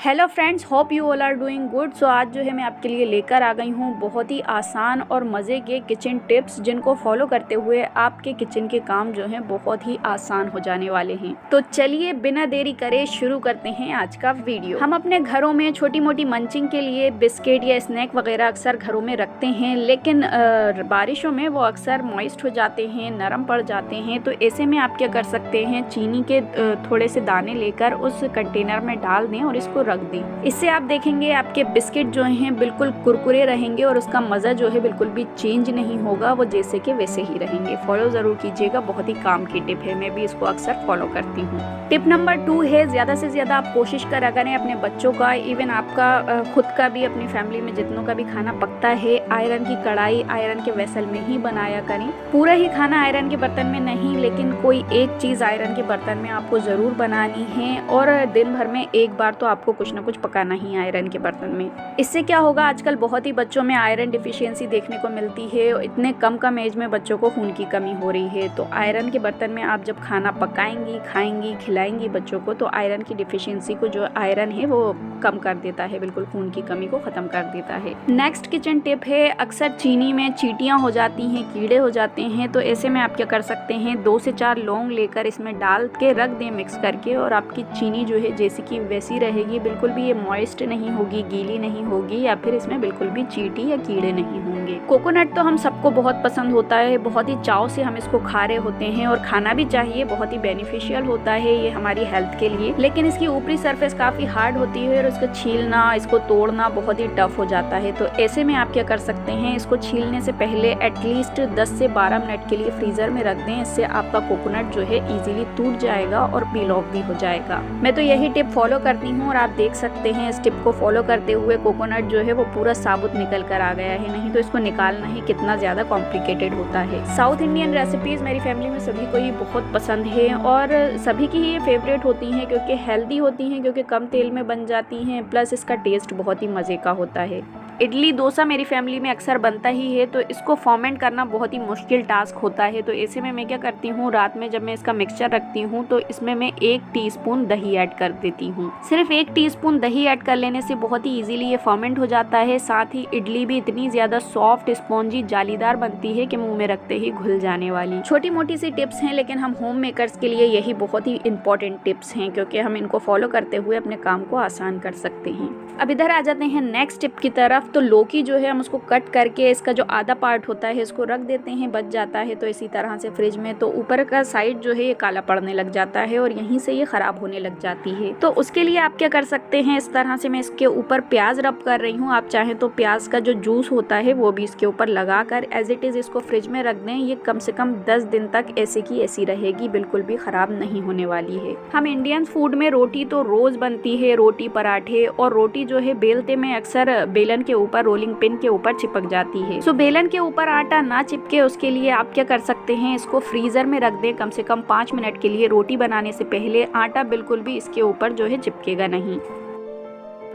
Hello friends, hope you all are doing good. So आज जो है मैं आपके लिए लेकर आ गई हूँ बहुत ही आसान और मज़े के किचन टिप्स, जिनको फॉलो करते हुए आपके किचन के काम जो हैं बहुत ही आसान हो जाने वाले हैं। तो चलिए बिना देरी करे शुरू करते हैं आज का वीडियो। हम अपने घरों में छोटी मोटी मंचिंग के लिए बिस्किट या स्नैक वगैरह अक्सर घरों में रखते हैं, लेकिन बारिशों में वो अक्सर मॉइस्ट हो जाते हैं, नरम पड़ जाते हैं। तो ऐसे में आप क्या कर सकते हैं, चीनी के थोड़े से दाने लेकर उस कंटेनर में डाल दें और इसको रख दें। इससे आप देखेंगे आपके बिस्किट जो हैं बिल्कुल कुरकुरे रहेंगे और उसका मज़ा जो है बिल्कुल भी चेंज नहीं होगा, वो जैसे के वैसे ही रहेंगे। फॉलो ज़रूर कीजिएगा, बहुत ही काम की टिप है, मैं भी इसको अक्सर फॉलो करती हूँ। टिप नंबर 2 है, ज़्यादा से ज़्यादा आप कोशिश करा करें अपने बच्चों का, इवन आपका खुद का भी, अपनी फैमिली में जितनों का भी खाना पकता है, आयरन की कढ़ाई, आयरन के वेसल में ही बनाया करें। पूरा ही खाना आयरन के बर्तन में नहीं, लेकिन कोई एक चीज़ आयरन के बर्तन में आपको ज़रूर बनानी है, और दिन भर में एक बार तो आपको कुछ ना कुछ पकाना ही आयरन के बर्तन में। इससे क्या होगा, आजकल बहुत ही बच्चों में आयरन डिफिशियंसी देखने को मिलती है। इतने कम एज में बच्चों को खून की कमी हो रही है। तो आयरन के बर्तन में आप जब खाना पकाएंगी, खाएंगी, खिलाएंगी बच्चों को, तो आयरन की डिफिशियंसी को जो आयरन है वो कम कर देता है, बिल्कुल खून की कमी को खत्म कर देता है। नेक्स्ट किचन टिप है, अक्सर चीनी में चींटियां हो जाती हैं, कीड़े हो जाते हैं। तो ऐसे में आप क्या कर सकते हैं, 2 से 4 लौंग लेकर इसमें डाल के रख दें मिक्स करके, और आपकी चीनी जो है जैसी की वैसी रहेगी, बिल्कुल भी ये मॉइस्ट नहीं होगी, गीली नहीं होगी, या फिर इसमें बिल्कुल भी चींटी या कीड़े नहीं होंगे। कोकोनट तो हम सबको बहुत पसंद होता है, बहुत ही चाव से हम इसको खा रहे होते हैं, और खाना भी चाहिए, बहुत ही बेनिफिशियल होता है ये हमारी हेल्थ के लिए। लेकिन इसकी ऊपरी सरफेस काफी हार्ड होती है और इसको छीलना, इसको तोड़ना बहुत ही टफ हो जाता है। तो ऐसे में आप क्या कर सकते हैं, इसको छीलने से पहले एटलीस्ट 10 से 12 मिनट के लिए फ्रीजर में रख दें। इससे आपका कोकोनट जो है इजीली टूट जाएगा और पील ऑफ भी हो जाएगा। मैं तो यही टिप फॉलो करती हूँ, और आप देख सकते हैं इस टिप को फॉलो करते हुए कोकोनट जो है वो पूरा साबुत निकल कर आ गया है। नहीं तो इसको निकालना ही कितना ज्यादा कॉम्प्लिकेटेड होता है। साउथ इंडियन रेसिपीज मेरी फैमिली में सभी को ही बहुत पसंद है, और सभी की ही ये फेवरेट होती हैं, क्योंकि हेल्दी होती हैं, क्योंकि कम तेल में बन जाती हैं, प्लस इसका टेस्ट बहुत ही मजे का होता है। इडली डोसा मेरी फैमिली में अक्सर बनता ही है, तो इसको फॉर्मेंट करना बहुत ही मुश्किल टास्क होता है। तो ऐसे में मैं क्या करती हूँ, रात में जब मैं इसका मिक्सचर रखती हूँ तो इसमें मैं 1 टीस्पून दही ऐड कर देती हूँ। सिर्फ 1 टीस्पून दही ऐड कर लेने से बहुत ही इजीली ये फॉर्मेंट हो जाता है। साथ ही इडली भी इतनी ज्यादा सॉफ्ट, स्पॉन्जी, जालीदार बनती है कि मुंह में रखते ही घुल जाने वाली। छोटी मोटी सी टिप्स हैं, लेकिन हम होम मेकर्स के लिए यही बहुत ही इंपॉर्टेंट टिप्स हैं, क्योंकि हम इनको फॉलो करते हुए अपने काम को आसान कर सकते हैं। अब इधर आ जाते हैं नेक्स्ट टिप की तरफ। तो लौकी जो है हम उसको कट करके इसका जो आधा पार्ट होता है इसको रख देते हैं, बच जाता है तो इसी तरह से फ्रिज में। तो ऊपर का साइड जो है ये काला पड़ने लग जाता है और यहीं से ये खराब होने लग जाती है। तो उसके लिए आप क्या कर सकते हैं, इस तरह से मैं इसके ऊपर प्याज रब कर रही हूँ। आप चाहें तो प्याज का जो जूस होता है वो भी इसके ऊपर लगाकर एज इट इज इसको फ्रिज में रख दें। ये कम से कम 10 दिन तक ऐसे की ऐसी रहेगी, बिल्कुल भी खराब नहीं होने वाली है। हम इंडियन फूड में रोटी तो रोज बनती है, रोटी, पराठे, और रोटी जो है बेलते में अक्सर बेलन के ऊपर, रोलिंग पिन के ऊपर चिपक जाती है। सो बेलन के ऊपर आटा ना चिपके, उसके लिए आप क्या कर सकते हैं, इसको फ्रीजर में रख दें कम से कम 5 मिनट के लिए। रोटी बनाने से पहले आटा बिल्कुल भी इसके ऊपर जो है चिपकेगा नहीं।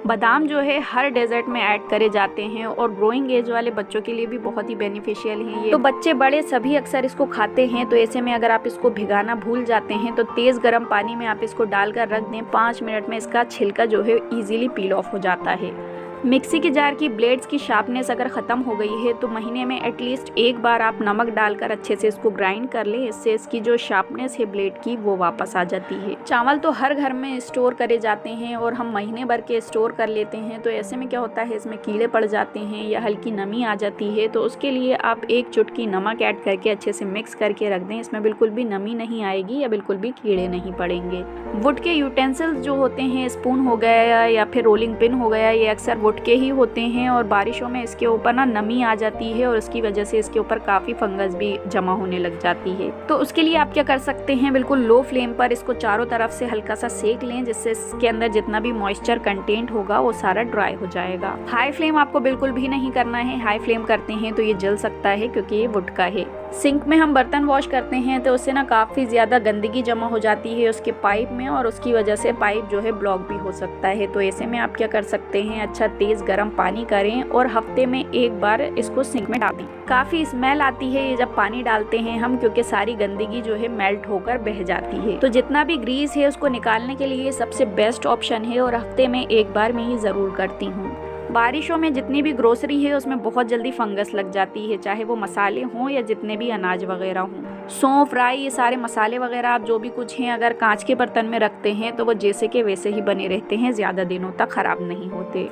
बादाम जो है हर डेजर्ट में ऐड करे जाते हैं, और ग्रोइंग एज वाले बच्चों के लिए भी बहुत ही बेनिफिशियल है ये। तो बच्चे बड़े सभी अक्सर इसको खाते हैं। तो ऐसे में अगर आप इसको भिगाना भूल जाते हैं तो तेज गर्म पानी में आप इसको डालकर रख दें। 5 मिनट में इसका छिलका जो है इजीली पील ऑफ हो जाता है। मिक्सी के जार की ब्लेड्स की शार्पनेस अगर ख़त्म हो गई है तो महीने में एटलीस्ट एक बार आप नमक डालकर अच्छे से इसको ग्राइंड कर लें। इससे इसकी जो शार्पनेस है ब्लेड की वो वापस आ जाती है। चावल तो हर घर में स्टोर करे जाते हैं और हम महीने भर के स्टोर कर लेते हैं। तो ऐसे में क्या होता है, इसमें कीड़े पड़ जाते हैं या हल्की नमी आ जाती है। तो उसके लिए आप 1 चुटकी नमक ऐड करके अच्छे से मिक्स करके रख दें। इसमें बिल्कुल भी नमी नहीं आएगी या बिल्कुल भी कीड़े नहीं पड़ेंगे। वुड के यूटेंसिल्स जो होते हैं, स्पून हो गया या फिर रोलिंग पिन हो गया, ये अक्सर वुड के ही होते हैं, और बारिशों में इसके ऊपर ना नमी आ जाती है और उसकी वजह से इसके ऊपर काफी फंगस भी जमा होने लग जाती है। तो उसके लिए आप क्या कर सकते हैं, बिल्कुल लो फ्लेम पर इसको चारों तरफ से हल्का सा सेक लें, जिससे इसके अंदर जितना भी मॉइस्चर कंटेंट होगा वो सारा ड्राई हो जाएगा। हाई फ्लेम आपको बिल्कुल भी नहीं करना है, हाई फ्लेम करते हैं तो ये जल सकता है क्योंकि ये वुड का है। सिंक में हम बर्तन वॉश करते हैं तो उससे ना काफ़ी ज़्यादा गंदगी जमा हो जाती है उसके पाइप में, और उसकी वजह से पाइप जो है ब्लॉक भी हो सकता है। तो ऐसे में आप क्या कर सकते हैं, अच्छा तेज़ गर्म पानी करें और हफ्ते में एक बार इसको सिंक में डाल दें। काफ़ी स्मेल आती है ये जब पानी डालते हैं हम, क्योंकि सारी गंदगी जो है मेल्ट होकर बह जाती है। तो जितना भी ग्रीस है उसको निकालने के लिए सबसे बेस्ट ऑप्शन है, और हफ्ते में एक बार मैं ही ज़रूर करती हूँ। बारिशों में जितनी भी ग्रोसरी है उसमें बहुत जल्दी फंगस लग जाती है, चाहे वो मसाले हों या जितने भी अनाज वगैरह हों। सौंफ, राई, ये सारे मसाले वगैरह आप जो भी कुछ हैं अगर कांच के बर्तन में रखते हैं तो वो जैसे के वैसे ही बने रहते हैं, ज़्यादा दिनों तक ख़राब नहीं होते।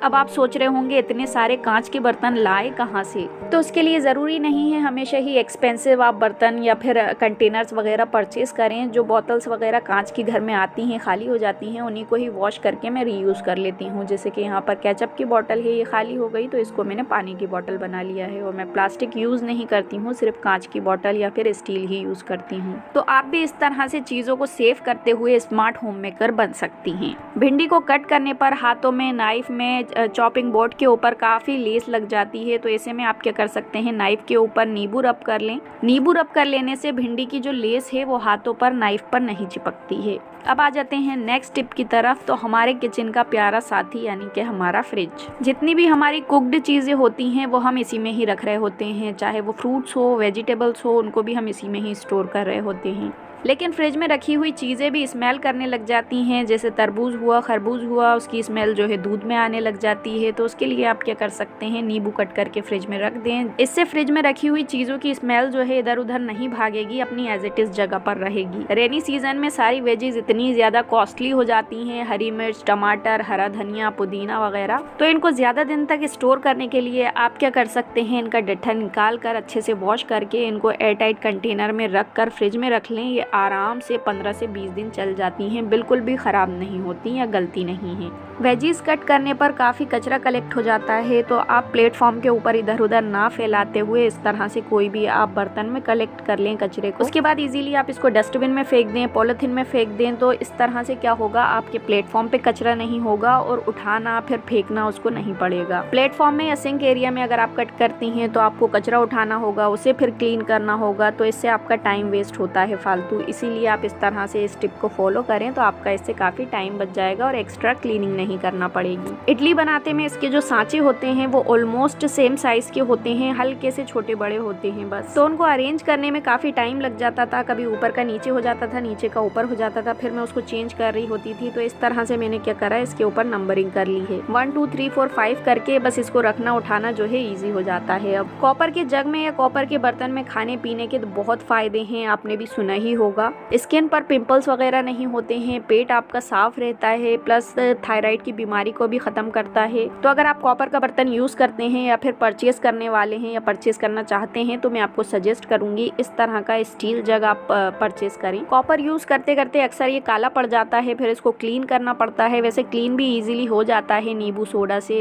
अब आप सोच रहे होंगे इतने सारे कांच के बर्तन लाए कहाँ से? तो उसके लिए ज़रूरी नहीं है हमेशा ही एक्सपेंसिव आप बर्तन या फिर कंटेनर्स वगैरह परचेज़ करें। जो बॉटल्स वगैरह कांच की घर में आती हैं, खाली हो जाती हैं, उन्हीं को ही वॉश करके मैं रीयूज़ कर लेती हूँ। जैसे कि यहाँ पर केचप की बॉटल है, ये खाली हो गई तो इसको मैंने पानी की बॉटल बना लिया है, और मैं प्लास्टिक यूज़ नहीं करती हूँ, सिर्फ कांच की बॉटल या फिर स्टील ही यूज़ करती हूँ। तो आप भी इस तरह से चीज़ों को सेव करते हुए स्मार्ट होम मेकर बन सकती हैं। भिंडी को कट करने पर हाथों में, नाइफ में, चॉपिंग बोर्ड के ऊपर काफ़ी लेस लग जाती है, तो ऐसे में आप क्या कर सकते हैं, नाइफ के ऊपर नींबू रब कर लें। नींबू रब कर लेने से भिंडी की जो लेस है वो हाथों पर, नाइफ पर नहीं चिपकती है। अब आ जाते हैं नेक्स्ट टिप की तरफ। तो हमारे किचन का प्यारा साथी यानी कि हमारा फ्रिज। जितनी भी हमारी कुक्ड चीज़ें होती हैं वो हम इसी में ही रख रहे होते हैं, चाहे वो फ्रूट्स हो, वेजिटेबल्स हो, उनको भी हम इसी में ही स्टोर कर रहे होते हैं। लेकिन फ्रिज में रखी हुई चीज़ें भी स्मेल करने लग जाती हैं, जैसे तरबूज हुआ, खरबूज हुआ, उसकी स्मेल जो है दूध में आने लग जाती है। तो उसके लिए आप क्या कर सकते हैं, नींबू कट करके फ्रिज में रख दें। इससे फ्रिज में रखी हुई चीज़ों की स्मेल जो है इधर उधर नहीं भागेगी, अपनी एज इट इज़ जगह पर रहेगी। रेनी सीजन में सारी वेजीज इतनी ज़्यादा कॉस्टली हो जाती हैं, हरी मिर्च, टमाटर, हरा धनिया, पुदीना वगैरह, तो इनको ज़्यादा दिन तक स्टोर करने के लिए आप क्या कर सकते हैं, इनका डंठल निकाल कर अच्छे से वॉश करके इनको एयरटाइट कंटेनर में रख कर फ्रिज में रख लें। ये आराम से 15 से 20 दिन चल जाती हैं, बिल्कुल भी ख़राब नहीं होती या गलती नहीं है। वेजीज कट करने पर काफ़ी कचरा कलेक्ट हो जाता है, तो आप प्लेटफॉर्म के ऊपर इधर उधर ना फैलाते हुए इस तरह से कोई भी आप बर्तन में कलेक्ट कर लें कचरे को। उसके बाद इजीली आप इसको डस्टबिन में फेंक दें, पॉलीथीन में फेंक दें। तो इस तरह से क्या होगा, आपके प्लेटफॉर्म पे कचरा नहीं होगा और उठाना फिर फेंकना उसको नहीं पड़ेगा। प्लेटफॉर्म में या सिंक एरिया में अगर आप कट करती हैं तो आपको कचरा उठाना होगा, उसे फिर क्लीन करना होगा, तो इससे आपका टाइम वेस्ट होता है फालतू। इसीलिए आप इस तरह से इस टिप को फॉलो करें तो आपका इससे काफ़ी टाइम बच जाएगा और एक्स्ट्रा क्लीनिंग नहीं करना पड़ेगी। इडली बनाते में इसके जो सांचे होते हैं वो ऑलमोस्ट सेम साइज के होते हैं, हल्के से छोटे बड़े होते हैं बस। तो उनको अरेंज करने में काफ़ी टाइम लग जाता था, कभी ऊपर का नीचे हो जाता था, नीचे का ऊपर हो जाता था, फिर मैं उसको चेंज कर रही होती थी। तो इस तरह से मैंने क्या करा, इसके ऊपर नंबरिंग कर ली है, 1 2 3 4 5 करके बस इसको रखना उठाना जो है ईजी हो जाता है। अब कॉपर के जग में या कॉपर के बर्तन में खाने पीने के तो बहुत फायदे हैं, आपने भी सुना ही होगा। स्किन पर पिंपल्स वगैरह नहीं होते हैं, पेट आपका साफ रहता है, प्लस थायराइड की बीमारी को भी ख़त्म करता है। तो अगर आप कॉपर का बर्तन यूज़ करते हैं या फिर परचेस करने वाले हैं या परचेस करना चाहते हैं तो मैं आपको सजेस्ट करूंगी इस तरह का स्टील जग आप परचेस करें। कॉपर यूज़ करते करते अक्सर ये काला पड़ जाता है, फिर इसको क्लीन करना पड़ता है। वैसे क्लीन भी ईजिली हो जाता है नींबू सोडा से,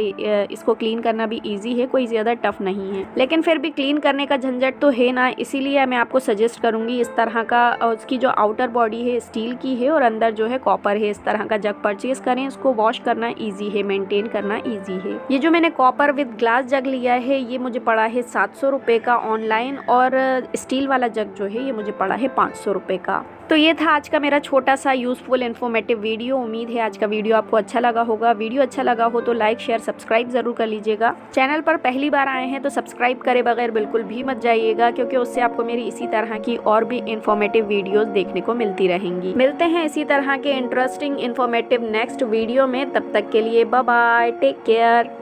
इसको क्लीन करना भी ईजी है, कोई ज़्यादा टफ नहीं है, लेकिन फिर भी क्लीन करने का झंझट तो है ना, इसीलिए मैं आपको सजेस्ट करूंगी इस तरह का। उसकी जो आउटर बॉडी है स्टील की है और अंदर जो है कॉपर है, इस तरह का जग परचेज करें। इसको वॉश करना इजी है, मेंटेन करना इजी है। ये जो मैंने कॉपर विद ग्लास जग लिया है ये मुझे पड़ा है 700 रुपये का ऑनलाइन, और स्टील वाला जग जो है ये मुझे पड़ा है 500 रुपये का। तो ये था आज का मेरा छोटा सा यूज़फुल इन्फॉर्मेटिव वीडियो। उम्मीद है आज का वीडियो आपको अच्छा लगा होगा। वीडियो अच्छा लगा हो तो लाइक शेयर सब्सक्राइब ज़रूर कर लीजिएगा। चैनल पर पहली बार आए हैं तो सब्सक्राइब करे बगैर बिल्कुल भी मत जाइएगा, क्योंकि उससे आपको मेरी इसी तरह की और भी इन्फॉर्मेटिव वीडियोस देखने को मिलती रहेंगी। मिलते हैं इसी तरह के इंटरेस्टिंग इन्फॉर्मेटिव नेक्स्ट वीडियो में, तब तक के लिए बाय बाय, टेक केयर।